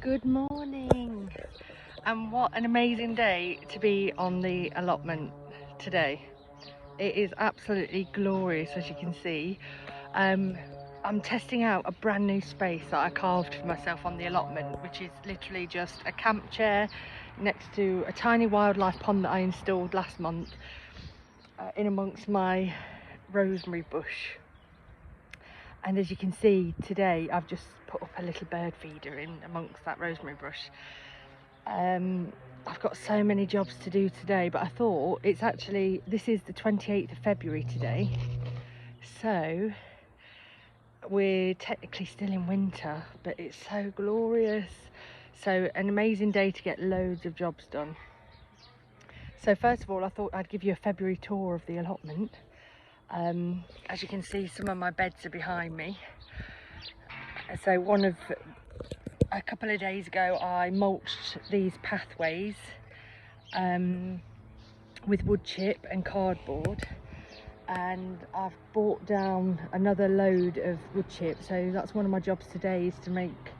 Good morning, and what an amazing day to be on the allotment today. It is absolutely glorious, as you can see. I'm testing out a brand new space that I carved for myself on the allotment, which is literally just a camp chair next to a tiny wildlife pond that I installed last month in amongst my rosemary bush. And as you can see today, I've just put up a little bird feeder in amongst that rosemary bush. I've got so many jobs to do today, but I thought this is the 28th of February today, so we're technically still in winter, but it's so glorious. So an amazing day to get loads of jobs done. So first of all, I thought I'd give you a February tour of the allotment. As you can see, some of my beds are behind me. So a couple of days ago I mulched these pathways with wood chip and cardboard, and I've brought down another load of wood chip, so that's one of my jobs today, is to make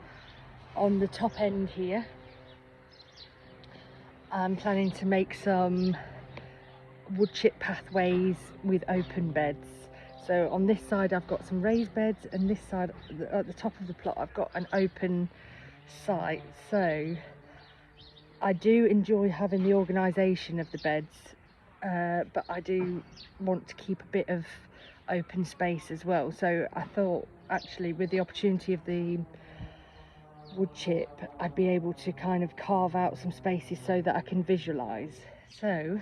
on the top end here. I'm planning to make some wood chip pathways with open beds. So on this side I've got some raised beds, and this side at the top of the plot I've got an open site. So I do enjoy having the organisation of the beds, but I do want to keep a bit of open space as well. So I thought, actually, with the opportunity of the wood chip, I'd be able to kind of carve out some spaces so that I can visualise. So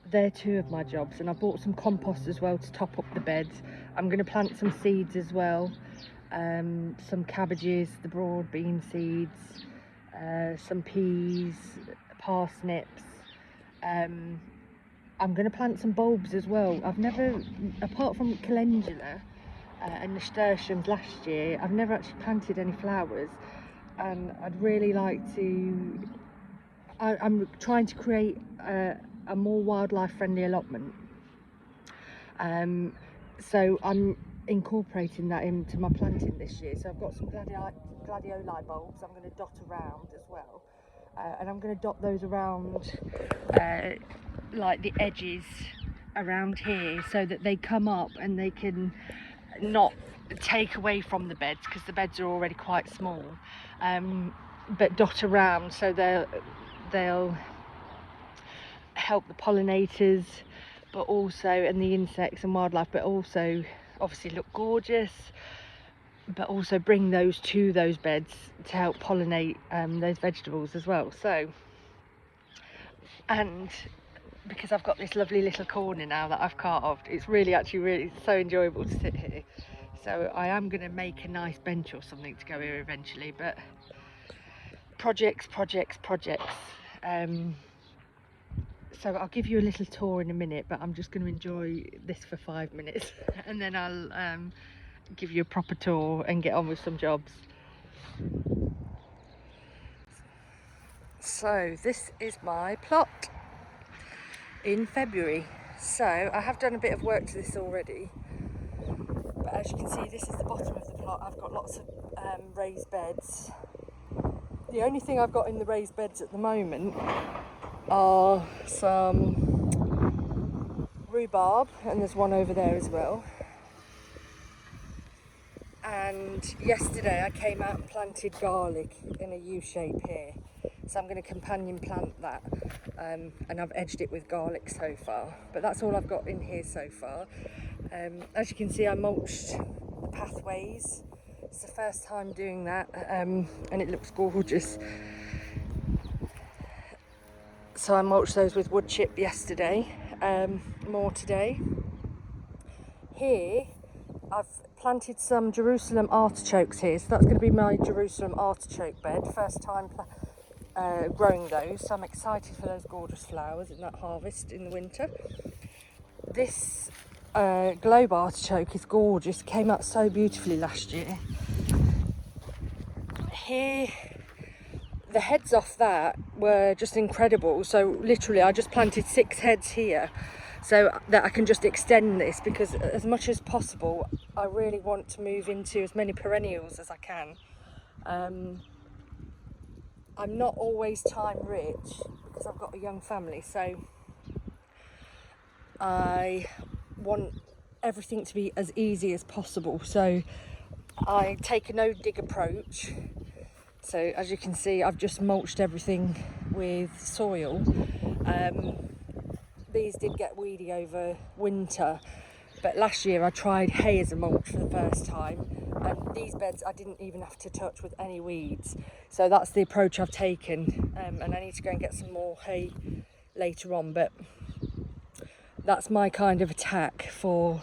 they're two of my jobs, and I bought some compost as well to top up the beds. I'm going to plant some seeds as well, some cabbages, the broad bean seeds, some peas, parsnips. I'm going to plant some bulbs as well. I've never, apart from calendula and nasturtiums last year, I've never actually planted any flowers, and I'd really like to. I'm trying to create a more wildlife friendly allotment, so I'm incorporating that into my planting this year. So I've got some gladioli bulbs I'm going to dot around as well, and I'm going to dot those around like the edges around here, so that they come up and they can not take away from the beds, because the beds are already quite small, but dot around so they'll help the pollinators, but also, and the insects and wildlife, but also obviously look gorgeous, but also bring those to those beds to help pollinate those vegetables as well. So, and because I've got this lovely little corner now that I've carved, it's really so enjoyable to sit here. So I am going to make a nice bench or something to go here eventually, but projects. So I'll give you a little tour in a minute, but I'm just going to enjoy this for 5 minutes and then I'll give you a proper tour and get on with some jobs. So this is my plot in February. So I have done a bit of work to this already, but as you can see, this is the bottom of the plot. I've got lots of raised beds. The only thing I've got in the raised beds at the moment are some rhubarb, and there's one over there as well. And yesterday I came out and planted garlic in a U shape here, so I'm going to companion plant that, and I've edged it with garlic so far, but that's all I've got in here so far. As you can see, I mulched the pathways. It's the first time doing that, and it looks gorgeous. So I mulched those with wood chip yesterday, more today. Here I've planted some Jerusalem artichokes here, so that's going to be my Jerusalem artichoke bed. First time growing those, so I'm excited for those gorgeous flowers in that harvest in the winter. This globe artichoke is gorgeous, came out so beautifully last year. Here, the heads off that were just incredible, so literally I just planted 6 heads here so that I can just extend this, because as much as possible I really want to move into as many perennials as I can. I'm not always time rich because I've got a young family, so I want everything to be as easy as possible. So I take a no dig approach. So as you can see, I've just mulched everything with soil. These did get weedy over winter, but last year I tried hay as a mulch for the first time, and these beds I didn't even have to touch with any weeds. So that's the approach I've taken, and I need to go and get some more hay later on, but that's my kind of attack for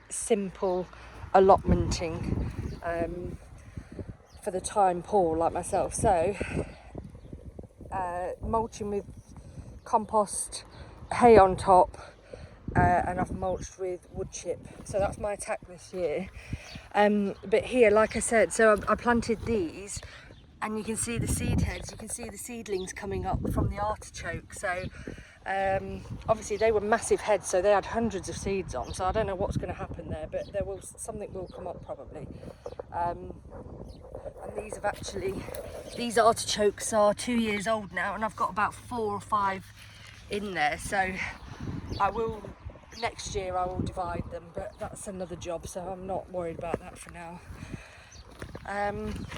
simple allotmenting for the time poor like myself. So mulching with compost, hay on top, and I've mulched with wood chip. So that's my attack this year. But here, like I said, so I planted these, and you can see the seed heads, you can see the seedlings coming up from the artichoke. So obviously they were massive heads, so they had hundreds of seeds on, so I don't know what's going to happen there, but something will come up probably. And these artichokes are 2 years old now, and I've got about 4 or 5 in there, so next year I will divide them, but that's another job, so I'm not worried about that for now.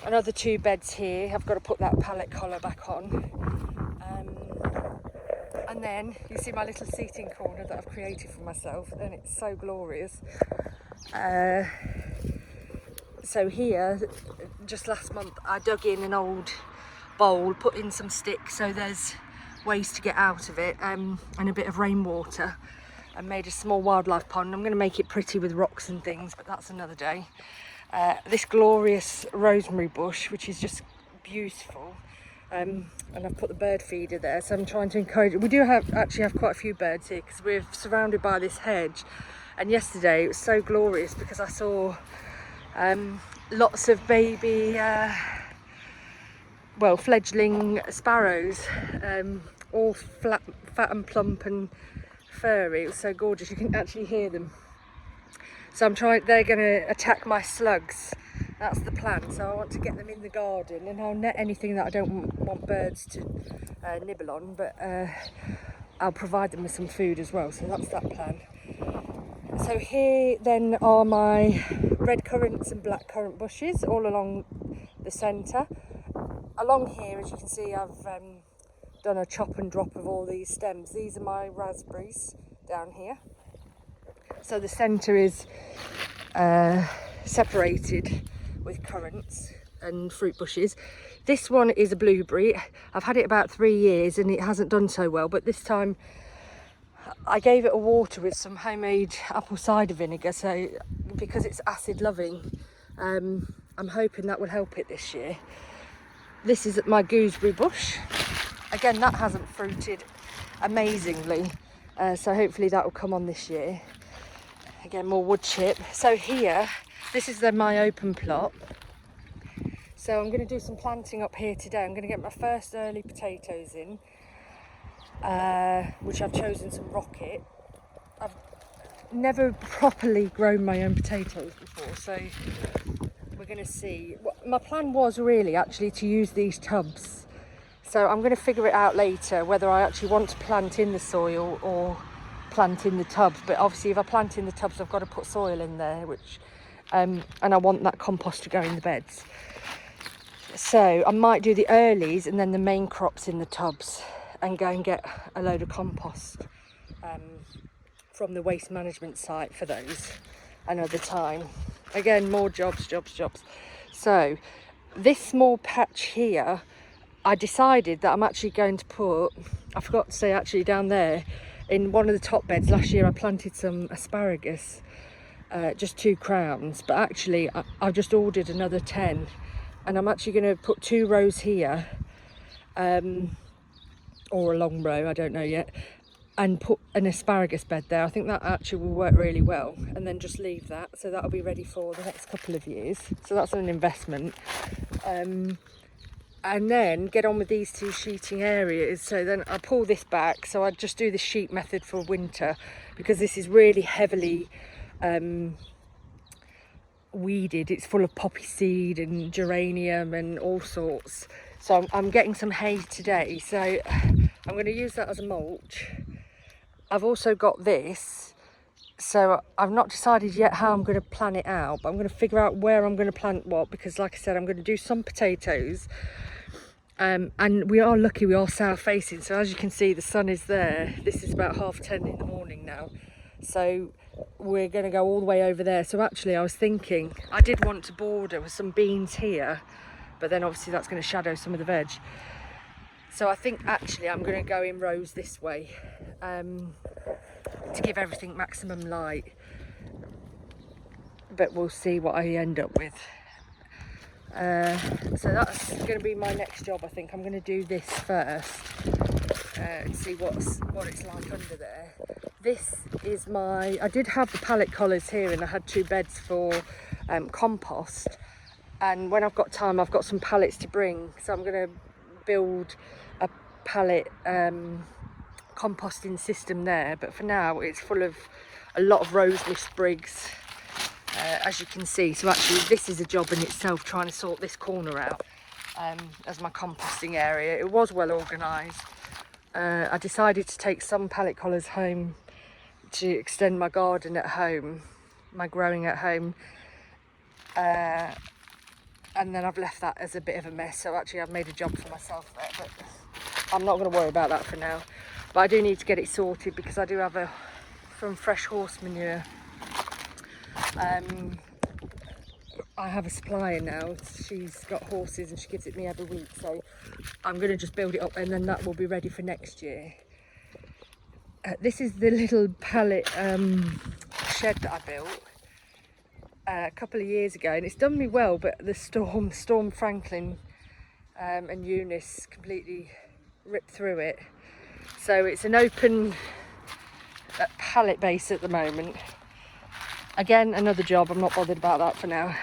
Another 2 beds here. I've got to put that pallet collar back on. And then you see my little seating corner that I've created for myself, and it's so glorious. So here, just last month, I dug in an old bowl, put in some sticks so there's ways to get out of it, and a bit of rainwater, and made a small wildlife pond. I'm going to make it pretty with rocks and things, but that's another day. This glorious rosemary bush, which is just beautiful, and I've put the bird feeder there, so I'm trying to encourage it. We do actually have quite a few birds here because we're surrounded by this hedge, and yesterday it was so glorious because I saw lots of baby fledgling sparrows, all fat and plump and furry. It was so gorgeous, you can actually hear them. So they're going to attack my slugs. That's the plan. So I want to get them in the garden, and I'll net anything that I don't want birds to nibble on, but I'll provide them with some food as well. So that's that plan. So here then are my red currants and black currant bushes all along the centre. Along here, as you can see, I've done a chop and drop of all these stems. These are my raspberries down here. So the centre is separated with currants and fruit bushes. This one is a blueberry. I've had it about 3 years and it hasn't done so well, but this time I gave it a water with some homemade apple cider vinegar, so because it's acid loving, I'm hoping that will help it this year. This is my gooseberry bush. Again, that hasn't fruited amazingly, so hopefully that will come on this year. Again, more wood chip. So here, this is my open plot. So I'm going to do some planting up here today. I'm going to get my first early potatoes in, which I've chosen some rocket. I've never properly grown my own potatoes before, so we're going to see. My plan was really actually to use these tubs. So I'm going to figure it out later whether I actually want to plant in the soil or plant in the tubs. But obviously if I plant in the tubs, I've got to put soil in there, which and I want that compost to go in the beds. So I might do the earlies and then the main crops in the tubs, and go and get a load of compost from the waste management site for those another time. Again, more jobs. So this small patch here, I decided that I'm actually going to put, I forgot to say actually down there in one of the top beds last year I planted some asparagus, just 2 crowns, but actually I've just ordered another 10, and I'm actually going to put 2 rows here, or a long row, I don't know yet, and put an asparagus bed there. I think that actually will work really well, and then just leave that, so that'll be ready for the next couple of years. So that's an investment. And then get on with these 2 sheeting areas. So then I pull this back, so I just do the sheet method for winter, because this is really heavily weeded. It's full of poppy seed and geranium and all sorts. So I'm getting some hay today, so I'm going to use that as a mulch. I've also got this, so I've not decided yet how I'm going to plan it out, but I'm going to figure out where I'm going to plant what, because like I said, I'm going to do some potatoes. And we are lucky, we are south facing, so as you can see the sun is there. This is about 10:30 in the morning now, so we're going to go all the way over there. So actually I was thinking I did want to border with some beans here, but then obviously that's going to shadow some of the veg. So I think actually I'm going to go in rows this way, to give everything maximum light, but we'll see what I end up with. So that's going to be my next job. I think I'm going to do this first and see what it's like under there. This is I did have the pallet collars here, and I had 2 beds for compost, and when I've got time I've got some pallets to bring, so I'm going to build a pallet composting system there. But for now it's full of a lot of rosemary sprigs, as you can see. So actually this is a job in itself, trying to sort this corner out as my composting area. It was well organised. I decided to take some pallet collars home to extend my garden at home, my growing at home, and then I've left that as a bit of a mess. So actually I've made a job for myself there, but I'm not going to worry about that for now. But I do need to get it sorted, because I do have from fresh horse manure. I have a supplier now. She's got horses and she gives it me every week, so I'm going to just build it up, and then that will be ready for next year. This is the little pallet shed that I built a couple of years ago, and it's done me well, but the Storm Franklin and Eunice completely ripped through it. So it's an open pallet base at the moment. Again, another job, I'm not bothered about that for now.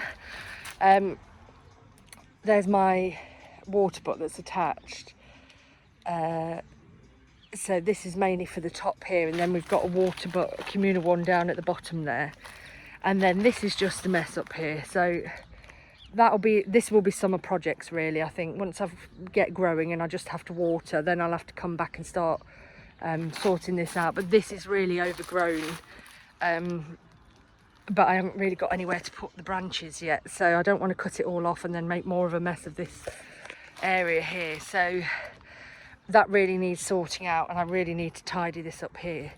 There's my water butt that's attached. So this is mainly for the top here, and then we've got a water butt, a communal one down at the bottom there. And then this is just a mess up here. So this will be summer projects really, I think. Once I get growing and I just have to water, then I'll have to come back and start sorting this out. But this is really overgrown. But I haven't really got anywhere to put the branches yet, so I don't want to cut it all off and then make more of a mess of this area here. So that really needs sorting out, and I really need to tidy this up here.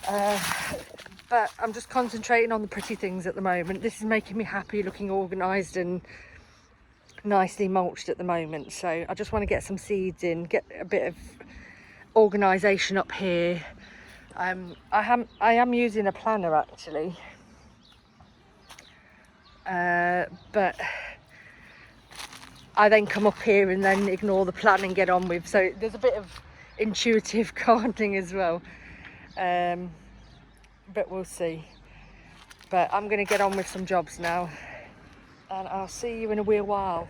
But I'm just concentrating on the pretty things at the moment. This is making me happy, looking organised and nicely mulched at the moment. So I just want to get some seeds in, get a bit of organisation up here. I am using a planner actually, but I then come up here and then ignore the plan and get on with. So there's a bit of intuitive gardening as well, but we'll see. But I'm going to get on with some jobs now, and I'll see you in a wee while.